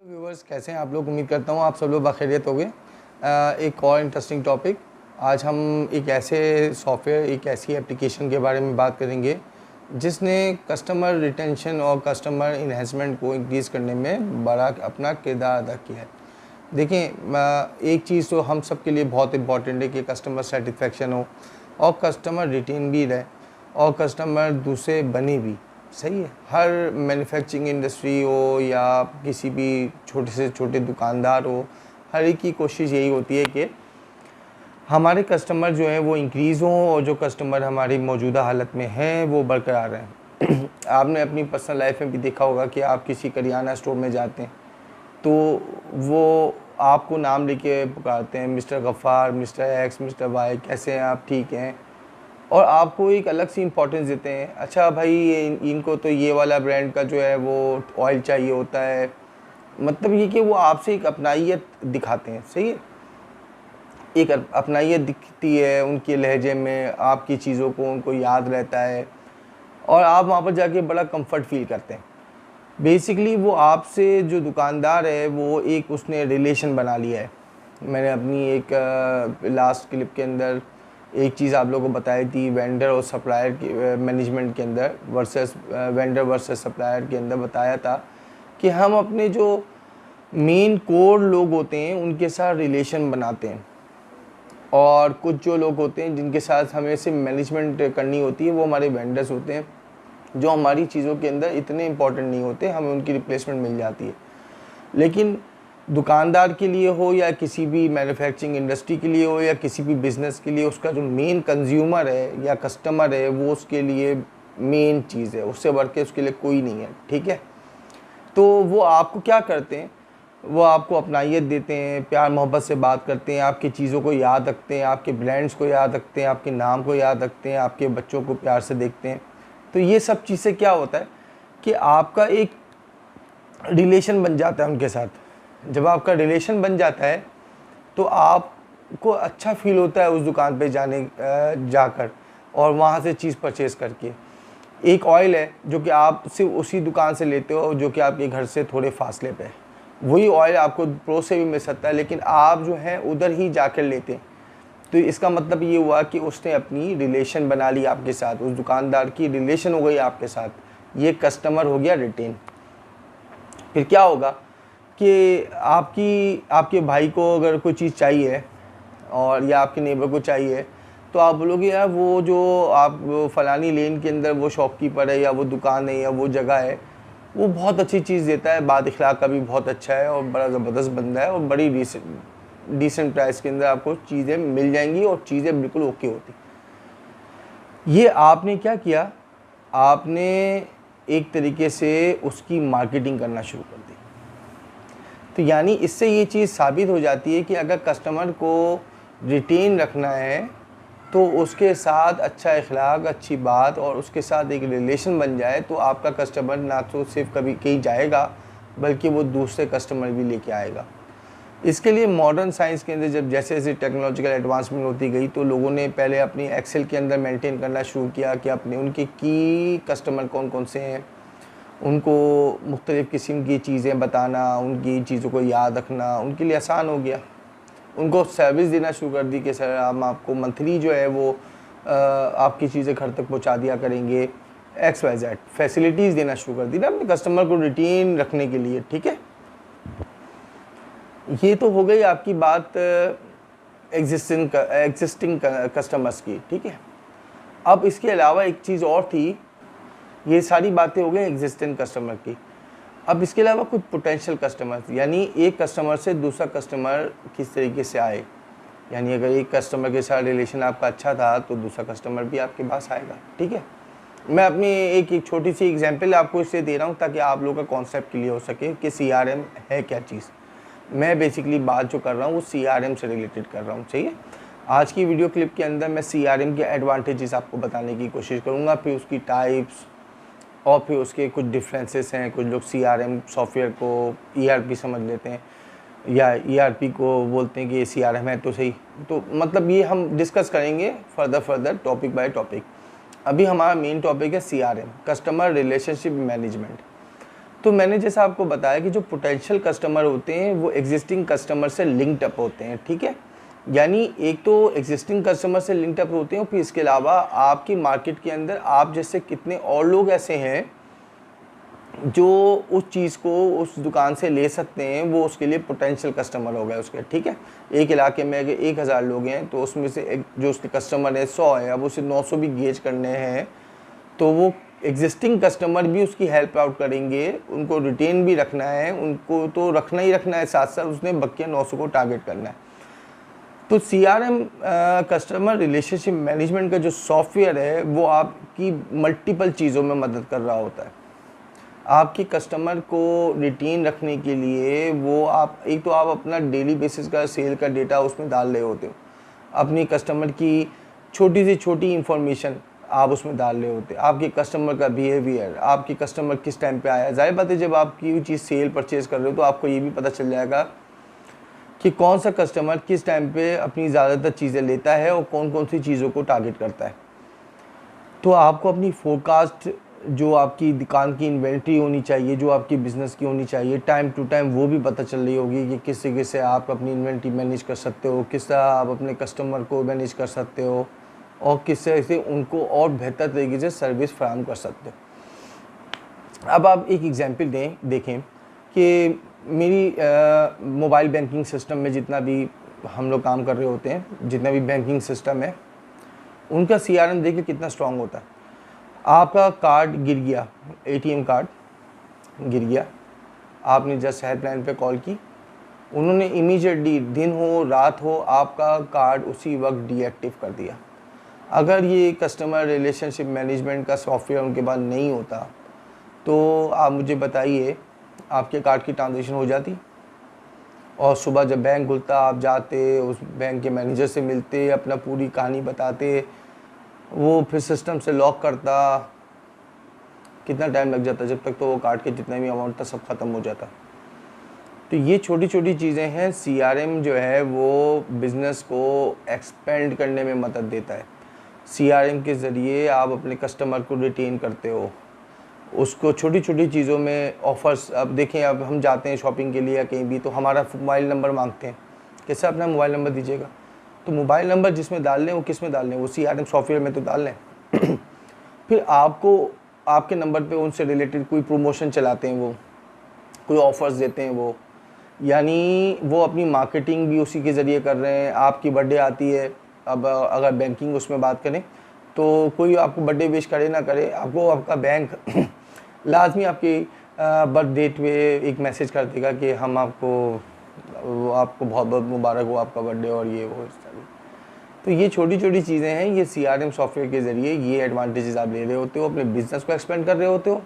Viewers कैसे हैं आप लोग। उम्मीद करता हूँ आप सब लोग बखैरियत होंगे। एक और इंटरेस्टिंग टॉपिक, आज हम एक ऐसे सॉफ्टवेयर, एक ऐसी एप्लीकेशन के बारे में बात करेंगे जिसने कस्टमर रिटेंशन और कस्टमर इन्हेंसमेंट को इंक्रीज़ करने में बड़ा अपना किरदार अदा किया है। देखें, एक चीज़ तो हम सब के लिए बहुत इंपॉर्टेंट है कि कस्टमर सेटिस्फेक्शन हो और कस्टमर रिटेन भी रहे और कस्टमर दूसरे बने भी। सही है, हर मैन्युफैक्चरिंग इंडस्ट्री हो या किसी भी छोटे से छोटे दुकानदार हो, हर एक की कोशिश यही होती है कि हमारे कस्टमर जो हैं वो इंक्रीज़ हों और जो कस्टमर हमारी मौजूदा हालत में हैं वो बरकरार रहें। आपने अपनी पर्सनल लाइफ में भी देखा होगा कि आप किसी करियाना स्टोर में जाते हैं तो वो आपको नाम लेके पुकारते हैं, mister Gaffar, mister X, mister Y, कैसे हैं आप, ठीक हैं, और आपको एक अलग सी इम्पोर्टेंस देते हैं। अच्छा भाई, इनको तो ये वाला ब्रांड का जो है वो ऑयल चाहिए होता है। मतलब ये कि वो आपसे एक अपनाइयत दिखाते हैं। सही है, एक अपनाइयत दिखती है उनके लहजे में, आपकी चीज़ों को उनको याद रहता है और आप वहाँ पर जाके बड़ा कंफर्ट फील करते हैं। बेसिकली वो आपसे जो दुकानदार है वो एक उसने रिलेशन बना लिया है। मैंने अपनी एक लास्ट क्लिप के अंदर एक चीज़ आप लोगों को बताई थी, वेंडर और सप्लायर की मैनेजमेंट के अंदर वर्सेस वेंडर वर्सेस सप्लायर के अंदर बताया था कि हम अपने जो मेन कोर लोग होते हैं उनके साथ रिलेशन बनाते हैं और कुछ जो लोग होते हैं जिनके साथ हमें सिर्फ मैनेजमेंट करनी होती है वो हमारे वेंडर्स होते हैं, जो हमारी चीज़ों के अंदर इतने इंपॉर्टेंट नहीं होते, हमें उनकी रिप्लेसमेंट मिल जाती है। लेकिन दुकानदार के लिए हो या किसी भी मैन्युफैक्चरिंग इंडस्ट्री के लिए हो या किसी भी बिज़नेस के लिए, उसका जो मेन कंज्यूमर है या कस्टमर है वो उसके लिए मेन चीज़ है, उससे बढ़ के उसके लिए कोई नहीं है। ठीक है, तो वो आपको क्या करते हैं, वो आपको अपनाइयत देते हैं, प्यार मोहब्बत से बात करते हैं, आपकी चीज़ों को याद रखते हैं, आपके ब्रांड्स को याद रखते हैं, आपके नाम को याद रखते हैं, आपके बच्चों को प्यार से देखते हैं। तो ये सब चीज़ें क्या होता है कि आपका एक रिलेशन बन जाता है उनके साथ। जब आपका रिलेशन बन जाता है तो आपको अच्छा फील होता है उस दुकान पे जाकर और वहाँ से चीज़ परचेज़ करके। एक ऑयल है जो कि आप सिर्फ उसी दुकान से लेते हो जो कि आपके घर से थोड़े फासले पे है, वही ऑयल आपको प्रो से भी मिल सकता है, लेकिन आप जो हैं उधर ही जाकर लेते हैं। तो इसका मतलब ये हुआ कि उसने अपनी रिलेशन बना ली आपके साथ, उस दुकानदार की रिलेशन हो गई आपके साथ, ये कस्टमर हो गया रिटेन। फिर क्या होगा कि आपके भाई को अगर कोई चीज़ चाहिए और या आपके नेबर को चाहिए तो आप बोलोगे यार वो जो आप फलानी लेन के अंदर वो शॉपकीपर है या वो दुकान है या वो जगह है वो बहुत अच्छी चीज़ देता है, बाद इखलाक का भी बहुत अच्छा है और बड़ा ज़बरदस्त बंदा है और बड़ी डिसेंट प्राइस के अंदर आपको चीज़ें मिल जाएंगी और चीज़ें बिल्कुल ओके होती। ये आपने क्या किया, आपने एक तरीके से उसकी मार्केटिंग करना शुरू कर दी। तो यानी इससे ये चीज़ साबित हो जाती है कि अगर कस्टमर को रिटेन रखना है तो उसके साथ अच्छा इखलाक, अच्छी बात और उसके साथ एक रिलेशन बन जाए तो आपका कस्टमर ना तो सिर्फ कभी कहीं जाएगा बल्कि वो दूसरे कस्टमर भी लेके आएगा। इसके लिए मॉडर्न साइंस के अंदर जब जैसे जैसे टेक्नोलॉजिकल एडवांसमेंट होती गई तो लोगों ने पहले अपनी एक्सेल के अंदर मेंटेन करना शुरू किया कि अपने उनके की कस्टमर कौन कौन से हैं, उनको मुख्तलिफ़ किस्म की चीज़ें बताना, उनकी चीज़ों को याद रखना उनके लिए आसान हो गया। उनको सर्विस देना शुरू कर दी कि सर हम आपको मंथली जो है वो आपकी चीज़ें घर तक पहुंचा दिया करेंगे, XYZ फैसिलिटीज़ देना शुरू कर दी ना अपने कस्टमर को रिटेन रखने के लिए। ठीक है, ये तो हो गई आपकी बात एग्जिस्टिंग कस्टमर्स की। ठीक है, अब इसके अलावा एक चीज़ और थी, ये सारी बातें हो गई एग्जिस्टिंग कस्टमर की। अब इसके अलावा कुछ पोटेंशियल कस्टमर, यानी एक कस्टमर से दूसरा कस्टमर किस तरीके से आए, यानी अगर एक कस्टमर के साथ रिलेशन आपका अच्छा था तो दूसरा कस्टमर भी आपके पास आएगा। ठीक है, मैं अपनी एक छोटी सी एग्जांपल आपको इससे दे रहा हूँ ताकि आप लोगों का कॉन्सेप्ट क्लियर हो सके कि CRM है क्या चीज़। मैं बेसिकली बात जो कर रहा हूँ वो CRM से रिलेटेड कर रहा हूँ। चाहिए, आज की वीडियो क्लिप के अंदर मैं CRM के एडवांटेजेस आपको बताने की कोशिश करूँगा, फिर उसकी टाइप्स और फिर उसके कुछ डिफरेंसेस हैं। कुछ लोग CRM सॉफ्टवेयर को ERP समझ लेते हैं या ERP को बोलते हैं कि ये CRM है तो सही, तो मतलब ये हम डिस्कस करेंगे फर्दर टॉपिक बाय टॉपिक। अभी हमारा मेन टॉपिक है CRM, कस्टमर रिलेशनशिप मैनेजमेंट। तो मैंने जैसा आपको बताया कि जो पोटेंशियल कस्टमर होते हैं वो एग्जिस्टिंग कस्टमर से लिंक्ड अप होते हैं, ठीक है। यानी एक तो एग्जिस्टिंग कस्टमर से लिंक्ड अप होते हैं, फिर इसके अलावा आपकी मार्केट के अंदर आप जैसे कितने और लोग ऐसे हैं जो उस चीज़ को उस दुकान से ले सकते हैं, वो उसके लिए पोटेंशियल कस्टमर हो गए उसके, ठीक है। एक इलाके में अगर 1000 लोग हैं तो उसमें से एक जो उसके कस्टमर है 100 है, अब उसे 900 भी गेज करने हैं, तो वो एग्जिस्टिंग कस्टमर भी उसकी हेल्प आउट करेंगे, उनको रिटेन भी रखना है, उनको तो रखना ही रखना है, साथ साथ उसने बकिया 900 को टारगेट करना है। तो CRM कस्टमर रिलेशनशिप मैनेजमेंट का जो सॉफ्टवेयर है वो आपकी मल्टीपल चीज़ों में मदद कर रहा होता है। आपके कस्टमर को रिटेन रखने के लिए वो आप एक तो आप अपना डेली बेसिस का सेल का डेटा उसमें डाल रहे होते हो, अपनी कस्टमर की छोटी से छोटी इंफॉर्मेशन आप उसमें डाल रहे होते हैं, आपके कस्टमर का बिहेवियर, आपके कस्टमर किस टाइम पे आया। जाहिर बात है जब आप कोई चीज़ सेल परचेज़ कर रहे हो तो आपको ये भी पता चल जाएगा कि कौन सा कस्टमर किस टाइम पे अपनी ज़्यादातर चीज़ें लेता है और कौन कौन सी चीज़ों को टारगेट करता है। तो आपको अपनी फोरकास्ट जो आपकी दुकान की इन्वेंट्री होनी चाहिए, जो आपकी बिज़नेस की होनी चाहिए, टाइम टू टाइम वो भी पता चल रही होगी कि किस तरीके से आप अपनी इन्वेंट्री मैनेज कर सकते हो, किस तरह आप अपने कस्टमर को मैनेज कर सकते हो और किस तरह से उनको और बेहतर तरीके से सर्विस फराहम कर सकते हो। अब आप एक एग्जांपल देखें कि मेरी मोबाइल बैंकिंग सिस्टम में जितना भी हम लोग काम कर रहे होते हैं, जितना भी बैंकिंग सिस्टम है, उनका CRM देखिए कितना स्ट्रांग होता है। आपका कार्ड गिर गया, ATM कार्ड गिर गया, आपने जस्ट हेल्पलाइन पे कॉल की, उन्होंने इमीडिएटली दिन हो रात हो आपका कार्ड उसी वक्त डीएक्टिव कर दिया। अगर ये कस्टमर रिलेशनशिप मैनेजमेंट का सॉफ्टवेयर उनके पास नहीं होता तो आप मुझे बताइए आपके कार्ड की ट्रांजेक्शन हो जाती? और सुबह जब बैंक खुलता आप जाते, उस बैंक के मैनेजर से मिलते, अपना पूरी कहानी बताते, वो फिर सिस्टम से लॉक करता, कितना टाइम लग जाता जब तक तो वो कार्ड के जितना भी अमाउंट था सब ख़त्म हो जाता। तो ये छोटी छोटी चीज़ें हैं। CRM जो है वो बिज़नेस को एक्सपेंड करने में मदद देता है। CRM के ज़रिए आप अपने कस्टमर को रिटेन करते हो, उसको छोटी छोटी चीज़ों में ऑफ़र्स। अब देखें, अब हम जाते हैं शॉपिंग के लिए या कहीं भी, तो हमारा मोबाइल नंबर मांगते हैं, कैसे अपना मोबाइल नंबर दीजिएगा, तो मोबाइल नंबर जिसमें डाल लें वो किस में डाल लें, वो CRM सॉफ्टवेयर में तो डाल लें। फिर आपको आपके नंबर पे उनसे रिलेटेड कोई प्रमोशन चलाते हैं, वो कोई ऑफ़र्स देते हैं वो, यानी वो अपनी मार्केटिंग भी उसी के ज़रिए कर रहे हैं। आपकी बर्थडे आती है, अब अगर बैंकिंग उसमें बात करें तो कोई आपको बर्थडे विश करे ना करे, आपको आपका बैंक लाजमी आपकी बर्थ डेट पे एक मैसेज कर देगा कि हम आपको बहुत बहुत मुबारक हो आपका बर्थडे और ये वो इस तरह। तो ये छोटी छोटी चीज़ें हैं, ये CRM सॉफ्टवेयर के ज़रिए ये एडवांटेजेस आप ले रहे होते हो, अपने बिज़नेस को एक्सपेंड कर रहे होते हो,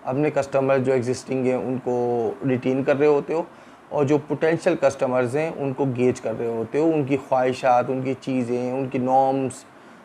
अपने कस्टमर जो एग्जिस्टिंग हैं उनको रिटेन कर रहे होते हो, और जो पोटेंशियल कस्टमर्स हैं उनको गेज कर रहे होते हो, उनकी ख्वाहिशात, उनकी चीज़ें, उनकी नॉर्म्स।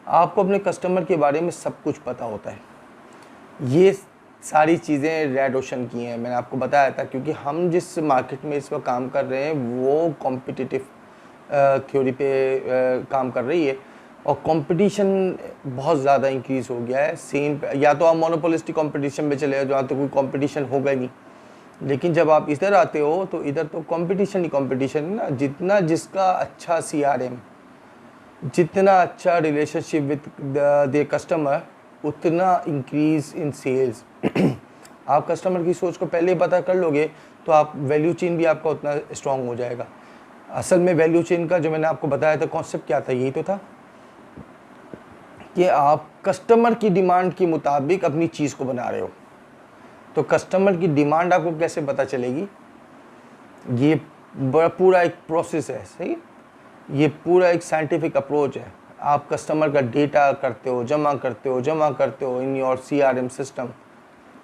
आपको अपने कस्टमर के बारे में सब कुछ पता होता है। ये सारी चीज़ें रेड ओशन की हैं, मैंने आपको बताया था, क्योंकि हम जिस मार्केट में इस वक्त काम कर रहे हैं वो कॉम्पिटिटिव थ्योरी पे काम कर रही है, और कंपटीशन बहुत ज़्यादा इंक्रीज़ हो गया है। सेम या तो आप मोनोपोलिस्टिक कंपटीशन में चले जाओ जहाँ तो कोई कंपटीशन होगा ही नहीं, लेकिन जब आप इधर आते हो तो इधर तो कंपटीशन ही कंपटीशन है ना। जितना जिसका अच्छा CRM, जितना अच्छा रिलेशनशिप विद द कस्टमर, उतना इंक्रीज़ इन सेल्स। आप कस्टमर की सोच को पहले पता कर लोगे तो आप वैल्यू चेन भी आपका उतना स्ट्रॉन्ग हो जाएगा। असल में वैल्यू चेन का जो मैंने आपको बताया था कॉन्सेप्ट क्या था, यही तो था कि आप कस्टमर की डिमांड के मुताबिक अपनी चीज़ को बना रहे हो। तो कस्टमर की डिमांड आपको कैसे पता चलेगी? ये पूरा एक प्रोसेस है, सही। ये पूरा एक साइंटिफिक अप्रोच है। आप कस्टमर का डेटा करते हो, जमा करते हो इन योर CRM सिस्टम।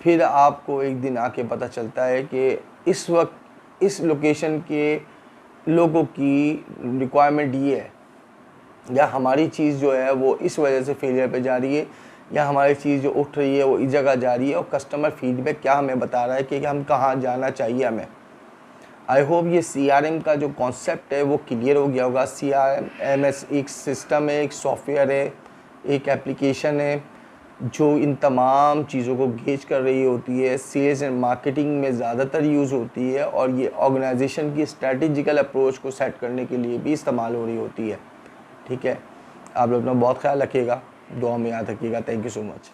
फिर आपको एक दिन आके पता चलता है कि इस वक्त इस लोकेशन के लोगों की रिक्वायरमेंट ये है, या हमारी चीज़ जो है वो इस वजह से फेलियर पे जा रही है, या हमारी चीज़ जो उठ रही है वो इस जगह जा रही है, और कस्टमर फीडबैक क्या हमें बता रहा है कि हम कहाँ जाना चाहिए हमें। आई होप ये CRM का जो कॉन्सेप्ट है वो क्लियर हो गया होगा। CRM एक सिस्टम है, एक सॉफ्टवेयर है, एक एप्लीकेशन है जो इन तमाम चीज़ों को गेज कर रही होती है। सेल्स एंड मार्केटिंग में ज़्यादातर यूज़ होती है और ये ऑर्गेनाइजेशन की स्ट्रैटेजिकल अप्रोच को सेट करने के लिए भी इस्तेमाल हो रही होती है। ठीक है, आप लोग अपना बहुत ख्याल रखिएगा, दुआ में याद रखिएगा। Thank you so much.